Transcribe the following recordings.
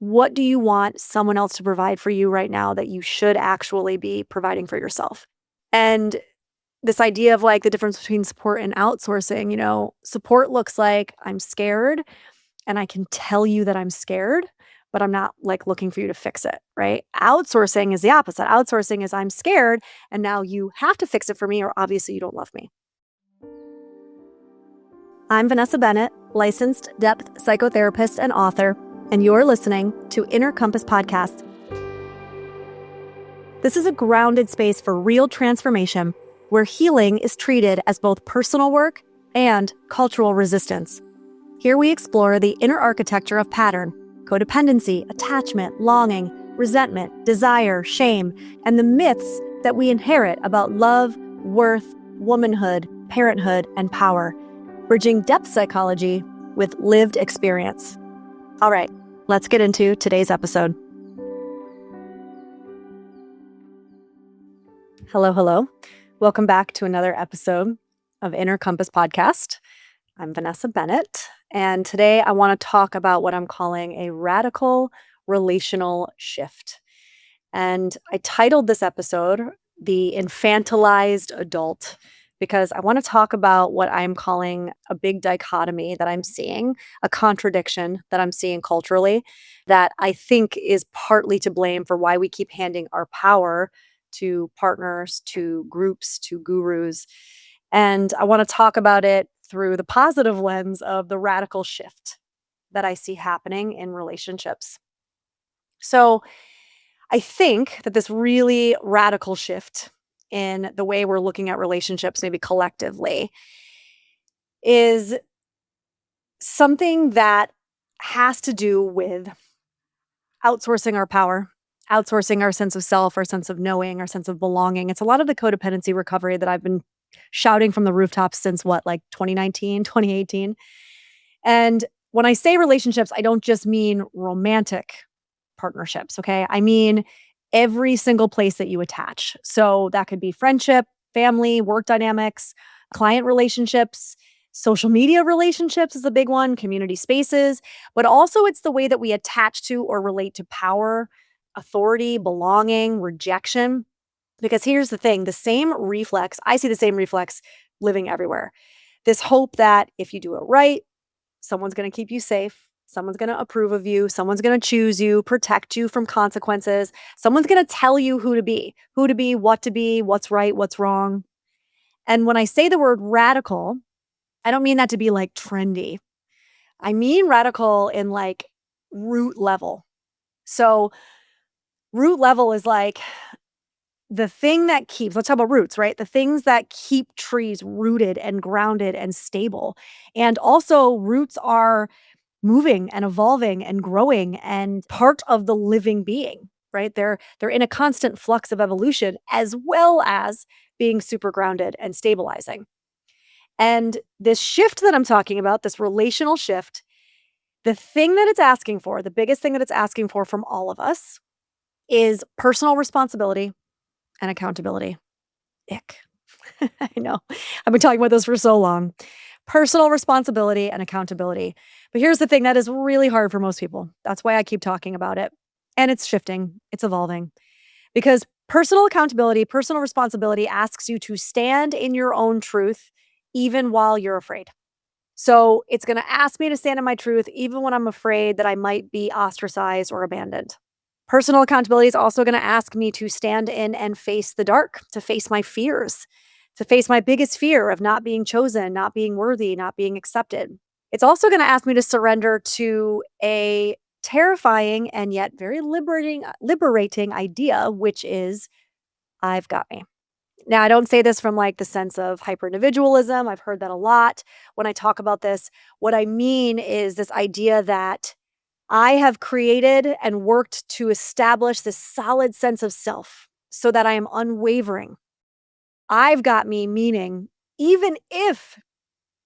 What do you want someone else to provide for you right now that you should actually be providing for yourself? And this idea of like the difference between support and outsourcing, support looks like I'm scared and I can tell you that I'm scared, but I'm not like looking for you to fix it, right? Outsourcing is the opposite. Outsourcing is I'm scared and now you have to fix it for me or obviously you don't love me. I'm Vanessa Bennett, licensed depth psychotherapist and author, and you're listening to Inner Compass Podcast. This is a grounded space for real transformation where healing is treated as both personal work and cultural resistance. Here we explore the inner architecture of pattern, codependency, attachment, longing, resentment, desire, shame, and the myths that we inherit about love, worth, womanhood, parenthood, and power, bridging depth psychology with lived experience. All right, let's get into today's episode. Hello. Welcome back to another episode of Inner Compass Podcast. I'm Vanessa Bennett, and today I want to talk about what I'm calling a radical relational shift. And I titled this episode The Infantilized Adult because I want to talk about what I'm calling a big dichotomy that I'm seeing, a contradiction that I'm seeing culturally that I think is partly to blame for why we keep handing our power to partners, to groups, to gurus. And I want to talk about it through the positive lens of the radical shift that I see happening in relationships. So I think that this really radical shift in the way we're looking at relationships, maybe collectively, is something that has to do with outsourcing our power, outsourcing our sense of self, our sense of knowing, our sense of belonging. It's a lot of the codependency recovery that I've been shouting from the rooftops since 2019, 2018. And when I say relationships, I don't just mean romantic partnerships, okay? I mean every single place that you attach. So that could be friendship, family, work dynamics, client relationships, social media relationships is a big one, community spaces, but also it's the way that we attach to or relate to power, authority, belonging, rejection. Because here's the thing, I see the same reflex living everywhere. This hope that if you do it right, someone's going to keep you safe. Someone's going to approve of you. Someone's going to choose you, protect you from consequences. Someone's going to tell you who to be, what's right, what's wrong. And when I say the word radical, I don't mean that to be like trendy. I mean radical in like root level. So root level is like the thing that keeps, let's talk about roots, right? The things that keep trees rooted and grounded and stable. And also roots are moving and evolving and growing and part of the living being, right? They're in a constant flux of evolution as well as being super grounded and stabilizing. And this shift that I'm talking about, this relational shift, the thing that it's asking for, the biggest thing that it's asking for from all of us is personal responsibility and accountability. Ick. I know. I've been talking about this for so long. Personal responsibility and accountability. But here's the thing that is really hard for most people. That's why I keep talking about it. And it's shifting, it's evolving. Because personal accountability, personal responsibility asks you to stand in your own truth, even while you're afraid. So it's going to ask me to stand in my truth, even when I'm afraid that I might be ostracized or abandoned. Personal accountability is also going to ask me to stand in and face the dark, to face my fears, to face my biggest fear of not being chosen, not being worthy, not being accepted. It's also going to ask me to surrender to a terrifying and yet very liberating idea, which is I've got me. Now, I don't say this from like the sense of hyper-individualism. I've heard that a lot when I talk about this. What I mean is this idea that I have created and worked to establish this solid sense of self so that I am unwavering. I've got me, meaning even if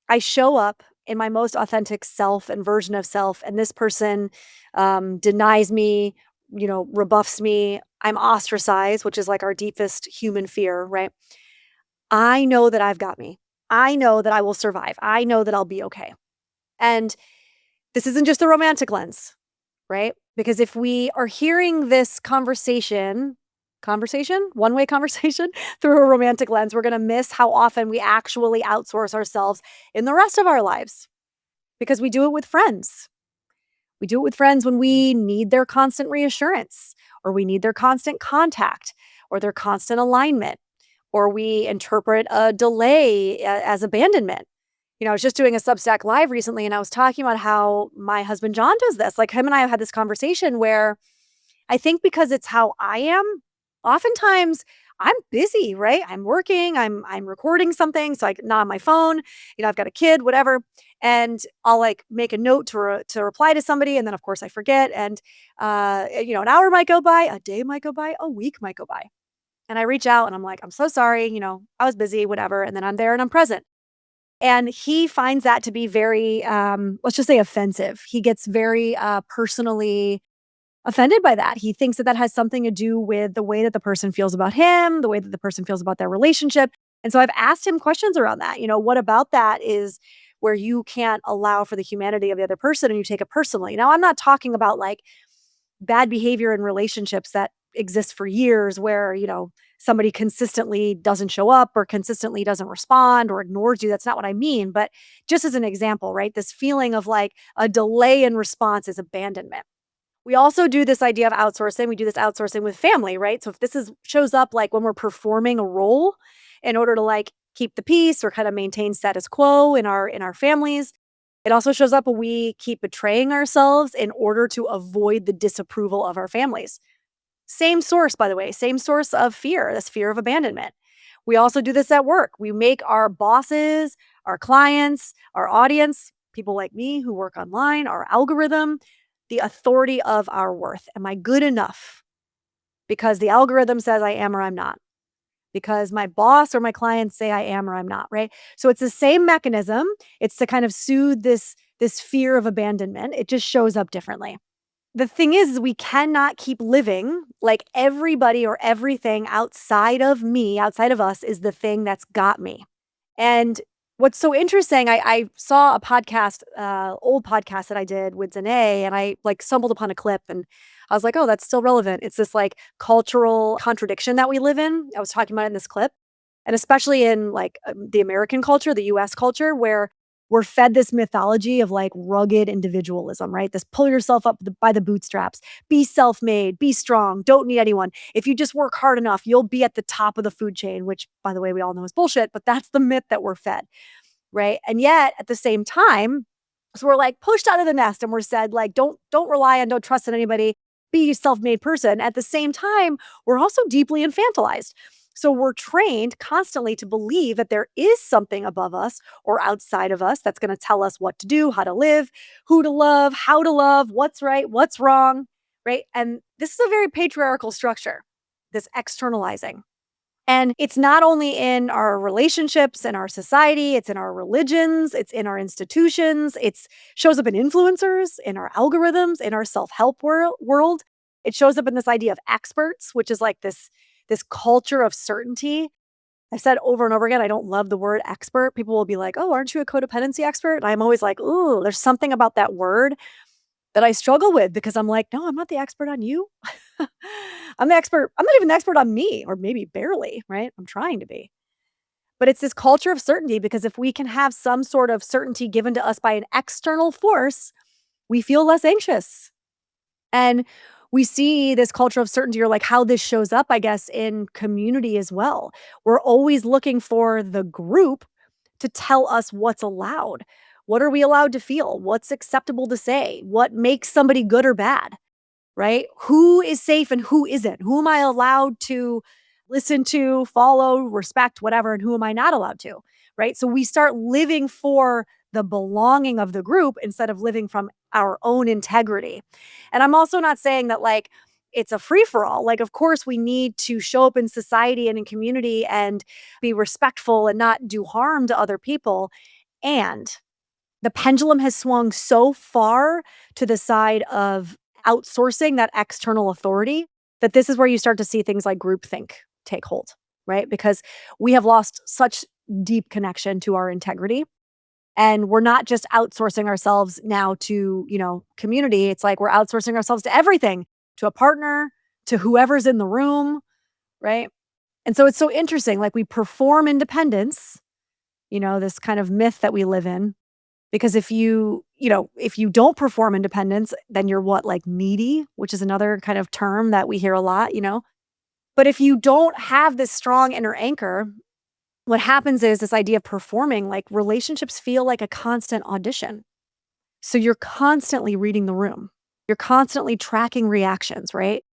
I show up in my most authentic self and version of self, and this person denies me, rebuffs me, I'm ostracized, which is like our deepest human fear, right? I know that I've got me. I know that I will survive. I know that I'll be okay. And this isn't just the romantic lens, right? Because if we are hearing this one-way conversation through a romantic lens, we're gonna miss how often we actually outsource ourselves in the rest of our lives because we do it with friends. We do it with friends when we need their constant reassurance, or we need their constant contact, or their constant alignment, or we interpret a delay as abandonment. I was just doing a Substack live recently and I was talking about how my husband John does this. Like him and I have had this conversation where I think because it's how I am, oftentimes I'm busy, right? I'm working, I'm recording something, so not on my phone. I've got a kid, whatever, and I'll like make a note to reply to somebody, and then of course I forget, and an hour might go by, a day might go by, a week might go by, and I reach out and I'm like, I'm so sorry, I was busy, whatever, and then I'm there and I'm present. And he finds that to be very, let's just say offensive. He gets very personally offended by that. He thinks that that has something to do with the way that the person feels about him, the way that the person feels about their relationship. And so I've asked him questions around that. What about that is where you can't allow for the humanity of the other person and you take it personally? Now, I'm not talking about like bad behavior in relationships that exist for years where, somebody consistently doesn't show up or consistently doesn't respond or ignores you. That's not what I mean. But just as an example, right? This feeling of like a delay in response is abandonment. We also do this idea of outsourcing. We do this outsourcing with family, right? So if this is shows up like when we're performing a role in order to like keep the peace or kind of maintain status quo in our families, it also shows up when we keep betraying ourselves in order to avoid the disapproval of our families. Same source, by the way, same source of fear, this fear of abandonment. We also do this at work. We make our bosses, our clients, our audience, people like me who work online, our algorithm, the authority of our worth. Am I good enough? Because the algorithm says I am or I'm not. Because my boss or my clients say I am or I'm not, right? So it's the same mechanism. It's to kind of soothe this fear of abandonment. It just shows up differently. The thing is we cannot keep living like everybody or everything outside of me, outside of us, is the thing that's got me. And what's so interesting, I saw a podcast, old podcast that I did with Danae, and I like stumbled upon a clip and I was like, oh, that's still relevant. It's this like cultural contradiction that we live in. I was talking about it in this clip. And especially in like the American culture, the US culture, where we're fed this mythology of like rugged individualism, right? This pull yourself up by the bootstraps, be self made, be strong, don't need anyone. If you just work hard enough, you'll be at the top of the food chain, which, by the way, we all know is bullshit, but that's the myth that we're fed, right? And yet at the same time, so we're like pushed out of the nest and we're said like don't rely on, don't trust in anybody, be a self-made person. At the same time, we're also deeply infantilized. So we're trained constantly to believe that there is something above us or outside of us that's going to tell us what to do, how to live, who to love, how to love, what's right, what's wrong, right? And this is a very patriarchal structure, this externalizing. And it's not only in our relationships and our society, it's in our religions, it's in our institutions, it's shows up in influencers, in our algorithms, in our self-help world. It shows up in this idea of experts, which is like this culture of certainty. I've said over and over again, I don't love the word expert. People will be like, "Oh, aren't you a codependency expert?" And I'm always like, "Ooh, there's something about that word that I struggle with because I'm like, no, I'm not the expert on you. I'm the expert. I'm not even the expert on me, or maybe barely, right? I'm trying to be. But it's this culture of certainty because if we can have some sort of certainty given to us by an external force, we feel less anxious. And we see this culture of certainty or like how this shows up, I guess, in community as well. We're always looking for the group to tell us what's allowed. What are we allowed to feel? What's acceptable to say? What makes somebody good or bad? Right? Who is safe and who isn't? Who am I allowed to listen to, follow, respect, whatever, and who am I not allowed to? Right? So we start living for the belonging of the group instead of living from our own integrity. And I'm also not saying that like it's a free for all. Like, of course, we need to show up in society and in community and be respectful and not do harm to other people. And the pendulum has swung so far to the side of outsourcing that external authority that this is where you start to see things like groupthink take hold, right? Because we have lost such deep connection to our integrity. And we're not just outsourcing ourselves now to, community. It's like we're outsourcing ourselves to everything, to a partner, to whoever's in the room, right? And so it's so interesting. Like we perform independence, this kind of myth that we live in. Because if you don't perform independence, then you're what, like needy, which is another kind of term that we hear a lot. But if you don't have this strong inner anchor, what happens is this idea of performing, like relationships feel like a constant audition. So you're constantly reading the room. You're constantly tracking reactions, right?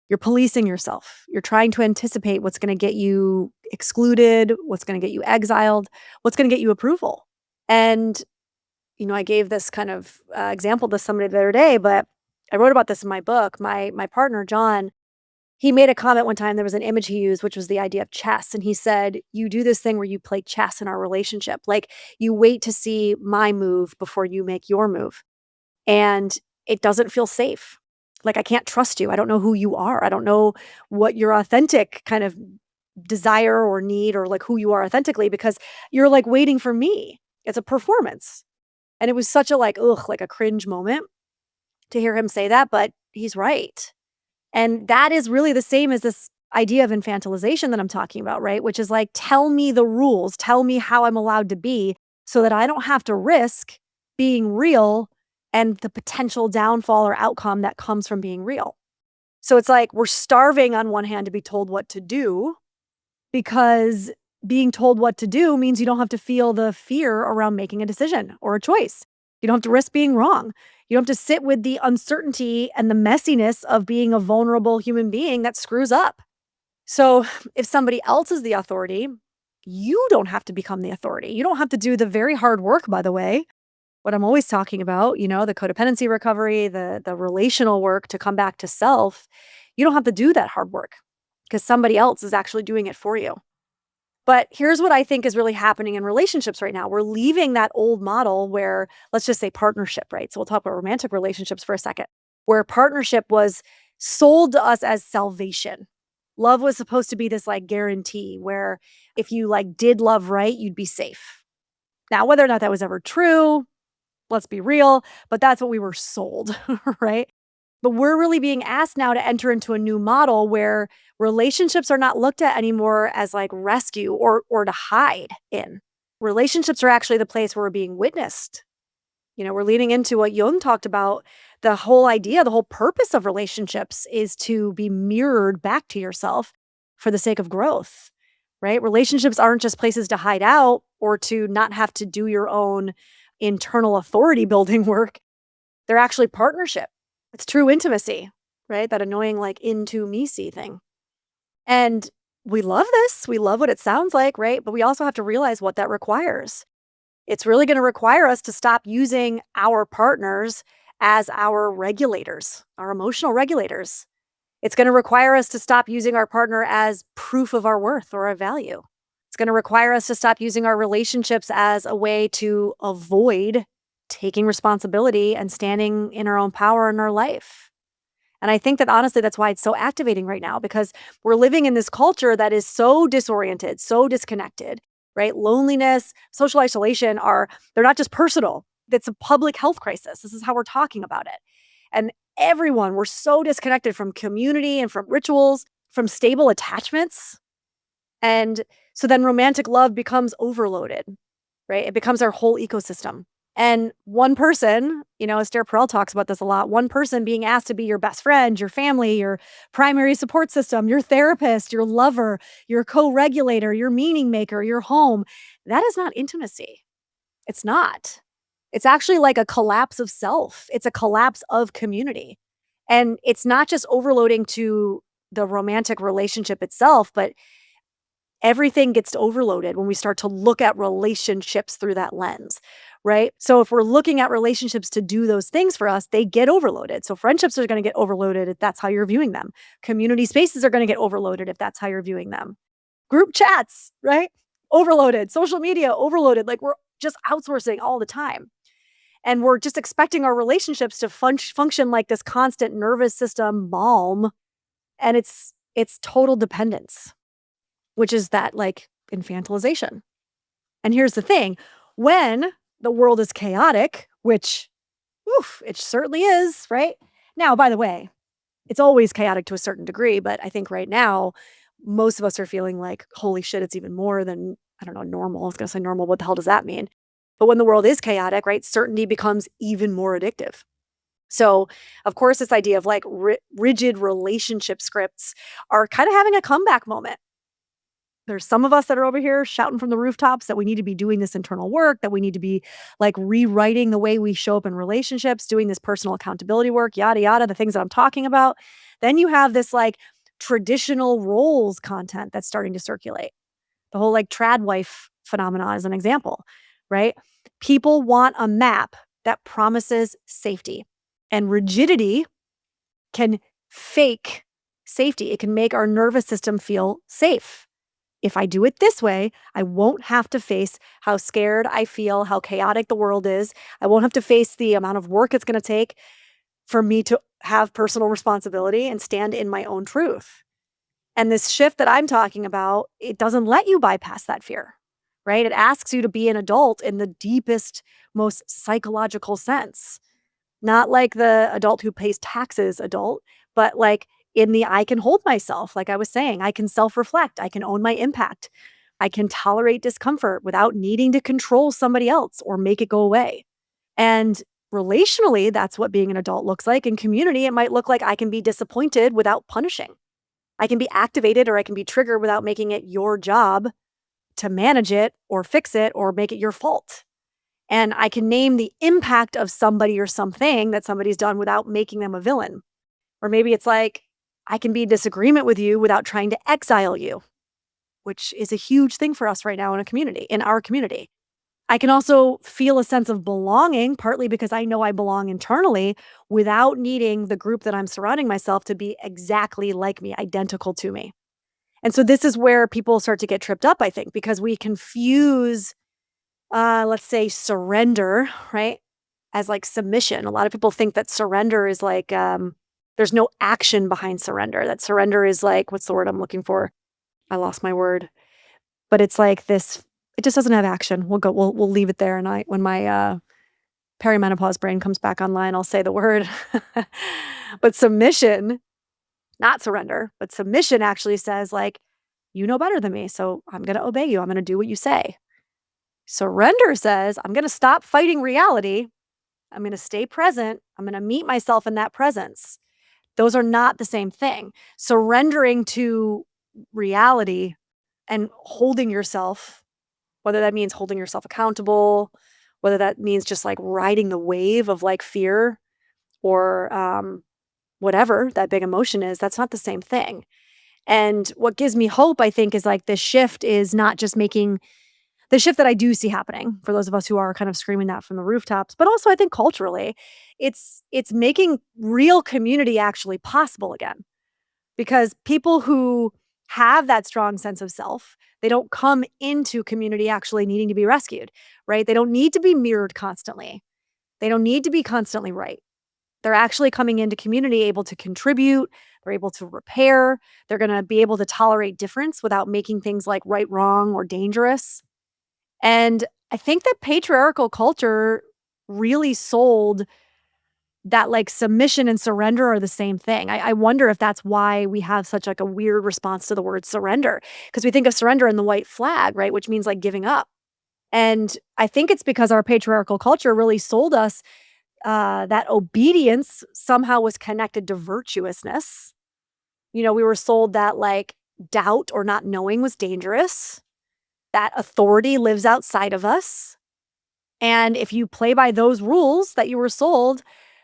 You're policing yourself. You're trying to anticipate what's going to get you excluded, what's going to get you exiled, what's going to get you approval. And, I gave this kind of example to somebody the other day, but I wrote about this in my book. My partner, John, he made a comment one time. There was an image he used, which was the idea of chess. And he said, you do this thing where you play chess in our relationship. Like you wait to see my move before you make your move. And it doesn't feel safe. Like I can't trust you. I don't know who you are. I don't know what your authentic kind of desire or need or like who you are authentically because you're like waiting for me. It's a performance. And it was such a like a cringe moment to hear him say that, but he's right. And that is really the same as this idea of infantilization that I'm talking about, right? Which is like, tell me the rules, tell me how I'm allowed to be so that I don't have to risk being real and the potential downfall or outcome that comes from being real. So it's like we're starving on one hand to be told what to do because being told what to do means you don't have to feel the fear around making a decision or a choice. You don't have to risk being wrong. You don't have to sit with the uncertainty and the messiness of being a vulnerable human being that screws up. So if somebody else is the authority, you don't have to become the authority. You don't have to do the very hard work, by the way. What I'm always talking about, the codependency recovery, the relational work to come back to self. You don't have to do that hard work because somebody else is actually doing it for you. But here's what I think is really happening in relationships right now. We're leaving that old model where, let's just say partnership, right? So we'll talk about romantic relationships for a second, where partnership was sold to us as salvation. Love was supposed to be this like guarantee where if you like did love right, you'd be safe. Now, whether or not that was ever true, let's be real, but that's what we were sold, right? But we're really being asked now to enter into a new model where relationships are not looked at anymore as like rescue or to hide in. Relationships are actually the place where we're being witnessed. We're leaning into what Jung talked about. The whole idea, the whole purpose of relationships is to be mirrored back to yourself for the sake of growth, right? Relationships aren't just places to hide out or to not have to do your own internal authority building work. They're actually partnership. It's true intimacy, right? That annoying like into me see thing. And we love this. We love what it sounds like, right? But we also have to realize what that requires. It's really going to require us to stop using our partners as our regulators, our emotional regulators. It's going to require us to stop using our partner as proof of our worth or our value. It's going to require us to stop using our relationships as a way to avoid taking responsibility and standing in our own power in our life. And I think that honestly, that's why it's so activating right now because we're living in this culture that is so disoriented, so disconnected, right? Loneliness, social isolation they're not just personal. It's a public health crisis. This is how we're talking about it. And we're so disconnected from community and from rituals, from stable attachments. And so then romantic love becomes overloaded, right? It becomes our whole ecosystem. And one person, Esther Perel talks about this a lot, one person being asked to be your best friend, your family, your primary support system, your therapist, your lover, your co-regulator, your meaning maker, your home. That is not intimacy. It's not. It's actually like a collapse of self. It's a collapse of community. And it's not just overloading to the romantic relationship itself, but everything gets overloaded when we start to look at relationships through that lens, right? So if we're looking at relationships to do those things for us, they get overloaded. So friendships are going to get overloaded if that's how you're viewing them. Community spaces are going to get overloaded if that's how you're viewing them. Group chats, right? Overloaded. Social media, overloaded. Like we're just outsourcing all the time. And we're just expecting our relationships to function like this constant nervous system balm. And it's total dependence, which is that like infantilization. And here's the thing, when the world is chaotic, which, oof, it certainly is, right? Now, by the way, it's always chaotic to a certain degree, but I think right now, most of us are feeling like, holy shit, it's even more than, I don't know, normal. I was gonna say normal. What the hell does that mean? But when the world is chaotic, right, certainty becomes even more addictive. So, of course, this idea of like rigid relationship scripts are kind of having a comeback moment. There's some of us that are over here shouting from the rooftops that we need to be doing this internal work, that we need to be like rewriting the way we show up in relationships, doing this personal accountability work, yada, yada, the things that I'm talking about. Then you have this like traditional roles content that's starting to circulate. The whole like trad wife phenomenon is an example, right? People want a map that promises safety, and rigidity can fake safety. It can make our nervous system feel safe. If I do it this way, I won't have to face how scared I feel, how chaotic the world is. I won't have to face the amount of work it's going to take for me to have personal responsibility and stand in my own truth. And this shift that I'm talking about, it doesn't let you bypass that fear, right? It asks you to be an adult in the deepest, most psychological sense. Not like the adult who pays taxes adult, but like in the I can hold myself, like I was saying, I can self reflect, I can own my impact, I can tolerate discomfort without needing to control somebody else or make it go away. And relationally, that's what being an adult looks like. In community, it might look like I can be disappointed without punishing. I can be activated or I can be triggered without making it your job to manage it or fix it or make it your fault. And I can name the impact of somebody or something that somebody's done without making them a villain. Or maybe it's like, I can be in disagreement with you without trying to exile you, which is a huge thing for us right now in a community, in our community. I can also feel a sense of belonging, partly because I know I belong internally without needing the group that I'm surrounding myself to be exactly like me, identical to me. And so this is where people start to get tripped up, I think, because we confuse, let's say, surrender, right, as like submission. A lot of people think that surrender is like, there's no action behind surrender, that surrender is like, what's the word I'm looking for? I lost my word. But it's like this, it just doesn't have action. We'll leave it there. And when my perimenopause brain comes back online, I'll say the word. But submission, not surrender, but submission actually says like, you know better than me. So I'm going to obey you. I'm going to do what you say. Surrender says, I'm going to stop fighting reality. I'm going to stay present. I'm going to meet myself in that presence. Those are not the same thing. Surrendering to reality and holding yourself, whether that means holding yourself accountable, whether that means just like riding the wave of like fear or whatever that big emotion is, that's not the same thing. And what gives me hope, I think, is like this shift is not just making the shift that I do see happening for those of us who are kind of screaming that from the rooftops, but also I think culturally, it's making real community actually possible again. Because people who have that strong sense of self, they don't come into community actually needing to be rescued, right? They don't need to be mirrored constantly. They don't need to be constantly right. They're actually coming into community able to contribute, they're able to repair, they're going to be able to tolerate difference without making things like right, wrong, or dangerous. And I think that patriarchal culture really sold that like submission and surrender are the same thing. I wonder if that's why we have such like a weird response to the word surrender, because we think of surrender in the white flag, right? Which means like giving up. And I think it's because our patriarchal culture really sold us that obedience somehow was connected to virtuousness. You know, we were sold that like doubt or not knowing was dangerous, that authority lives outside of us. And if you play by those rules that you were sold,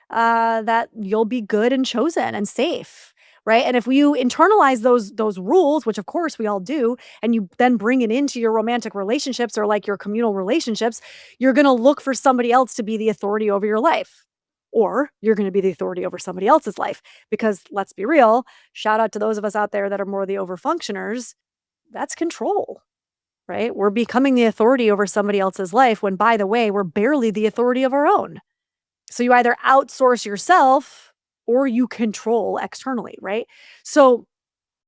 that you'll be good and chosen and safe, right? And if you internalize those rules, which of course we all do, and you then bring it into your romantic relationships or like your communal relationships, you're going to look for somebody else to be the authority over your life. Or you're going to be the authority over somebody else's life. Because let's be real, shout out to those of us out there that are more the overfunctioners. That's control, right? We're becoming the authority over somebody else's life when, by the way, we're barely the authority of our own. So you either outsource yourself or you control externally, right? So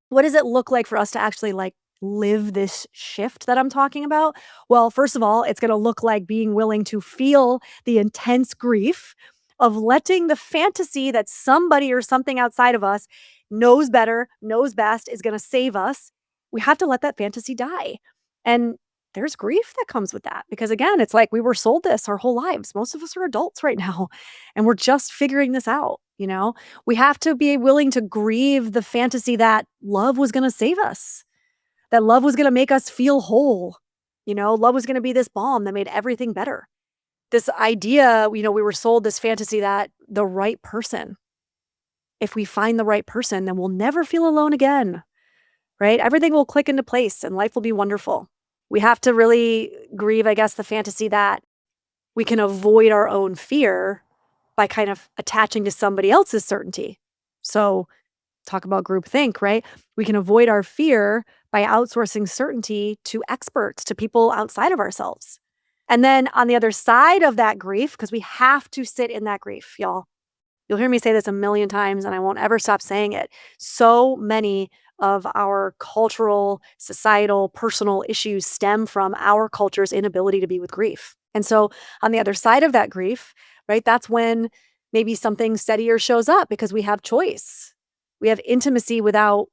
what does it look like for us to actually like live this shift that I'm talking about? Well, first of all, it's going to look like being willing to feel the intense grief of letting the fantasy that somebody or something outside of us knows better, knows best, is going to save us. We have to let that fantasy die. And there's grief that comes with that because, again, it's like we were sold this our whole lives. Most of us are adults right now and we're just figuring this out. We have to be willing to grieve the fantasy that love was going to save us, that love was going to make us feel whole. Love was going to be this balm that made everything better. This idea, we were sold this fantasy that the right person, if we find the right person, then we'll never feel alone again, right? Everything will click into place and life will be wonderful. We have to really grieve, I guess, the fantasy that we can avoid our own fear by kind of attaching to somebody else's certainty. So talk about groupthink, right? We can avoid our fear by outsourcing certainty to experts, to people outside of ourselves. And then on the other side of that grief, because we have to sit in that grief, y'all. You'll hear me say this a million times and I won't ever stop saying it. So many of our cultural, societal, personal issues stem from our culture's inability to be with grief. And so on the other side of that grief, right, that's when maybe something steadier shows up because we have choice. We have intimacy without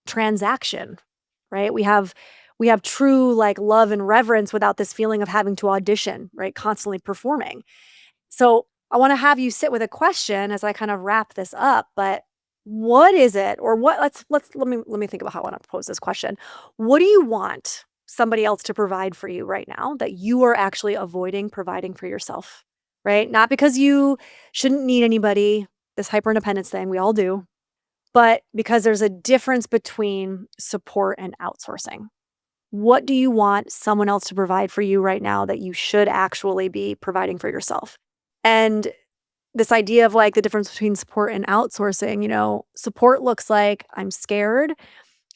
transaction, right? We have true like love and reverence without this feeling of having to audition, right? Constantly performing. So I want to have you sit with a question as I kind of wrap this up, but what is it or what let me think about how I want to pose this question. What do you want somebody else to provide for you right now that you are actually avoiding providing for yourself? Right? Not because you shouldn't need anybody, this hyper independence thing, we all do, but because there's a difference between support and outsourcing. What do you want someone else to provide for you right now that you should actually be providing for yourself? And this idea of like the difference between support and outsourcing, support looks like I'm scared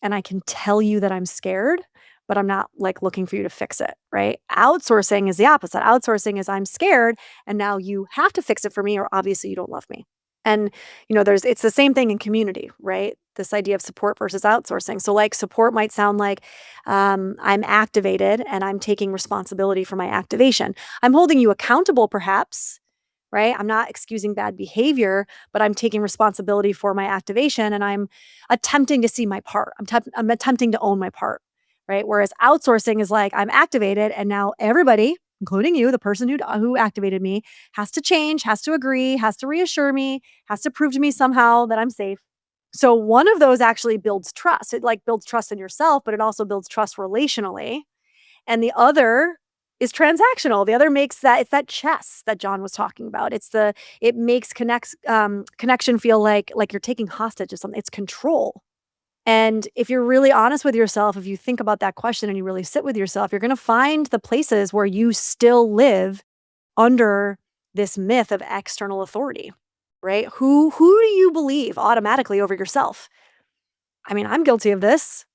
and I can tell you that I'm scared, but I'm not like looking for you to fix it, right? Outsourcing is the opposite. Outsourcing is I'm scared and now you have to fix it for me or obviously you don't love me. And, it's the same thing in community, right? This idea of support versus outsourcing. So like support might sound like I'm activated and I'm taking responsibility for my activation. I'm holding you accountable perhaps, right? I'm not excusing bad behavior, but I'm taking responsibility for my activation and I'm attempting to see my part. I'm attempting to own my part, right? Whereas outsourcing is like I'm activated and now everybody, including you, the person who activated me, has to change, has to agree, has to reassure me, has to prove to me somehow that I'm safe. So one of those actually builds trust. It like builds trust in yourself, but it also builds trust relationally. And the other is transactional. The other makes it's that chess that John was talking about. It makes connection feel like you're taking hostage of something. It's control. And if you're really honest with yourself, if you think about that question and you really sit with yourself, you're going to find the places where you still live under this myth of external authority, right? Who do you believe automatically over yourself? I mean, I'm guilty of this.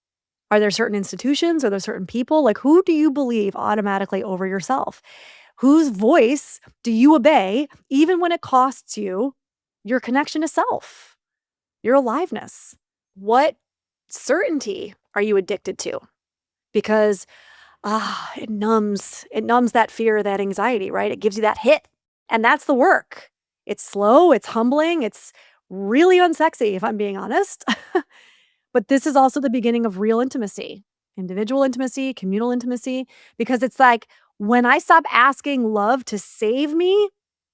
Are there certain institutions? Are there certain people? Like, who do you believe automatically over yourself? Whose voice do you obey, even when it costs you your connection to self, your aliveness? What certainty are you addicted to? Because it numbs that fear, that anxiety, right? It gives you that hit. And that's the work. It's slow, it's humbling, it's really unsexy, if I'm being honest. But this is also the beginning of real intimacy, individual intimacy, communal intimacy, because it's like when I stop asking love to save me,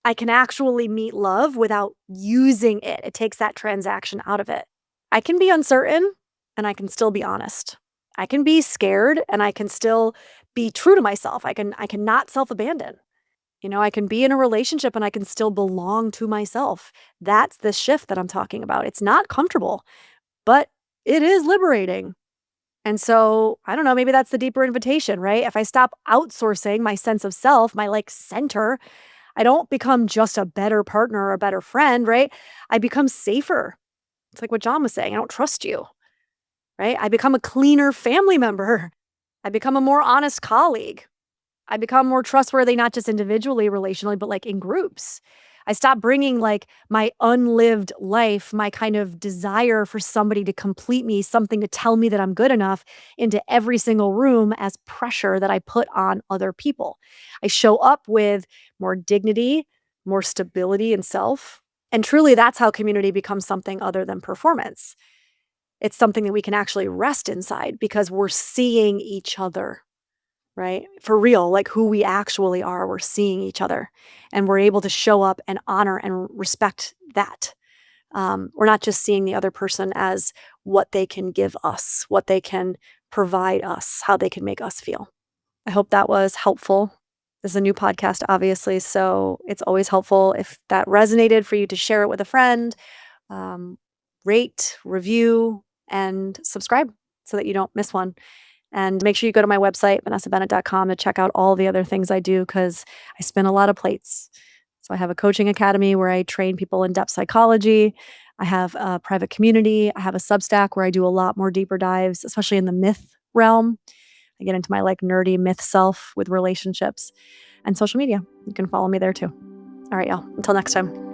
I can actually meet love without using it. It takes that transaction out of it. I can be uncertain and I can still be honest. I can be scared and I can still be true to myself. I can not self-abandon. I can be in a relationship and I can still belong to myself. That's the shift that I'm talking about. It's not comfortable, but it is liberating. And so, I don't know, maybe that's the deeper invitation, right? If I stop outsourcing my sense of self, my like center, I don't become just a better partner or a better friend, right? I become safer. It's like what John was saying. I don't trust you, right? I become a cleaner family member. I become a more honest colleague. I become more trustworthy, not just individually, relationally, but like in groups. I stopped bringing like my unlived life, my kind of desire for somebody to complete me, something to tell me that I'm good enough into every single room as pressure that I put on other people. I show up with more dignity, more stability in self. And truly, that's how community becomes something other than performance. It's something that we can actually rest inside because we're seeing each other, right? For real, like who we actually are, we're seeing each other and we're able to show up and honor and respect that. We're not just seeing the other person as what they can give us, what they can provide us, how they can make us feel. I hope that was helpful. This is a new podcast, obviously, so it's always helpful if that resonated for you to share it with a friend, rate, review, and subscribe so that you don't miss one. And make sure you go to my website, vanessabennett.com, to check out all the other things I do because I spin a lot of plates. So I have a coaching academy where I train people in depth psychology. I have a private community. I have a Substack where I do a lot more deeper dives, especially in the myth realm. I get into my like nerdy myth self with relationships and social media. You can follow me there too. All right, y'all. Until next time.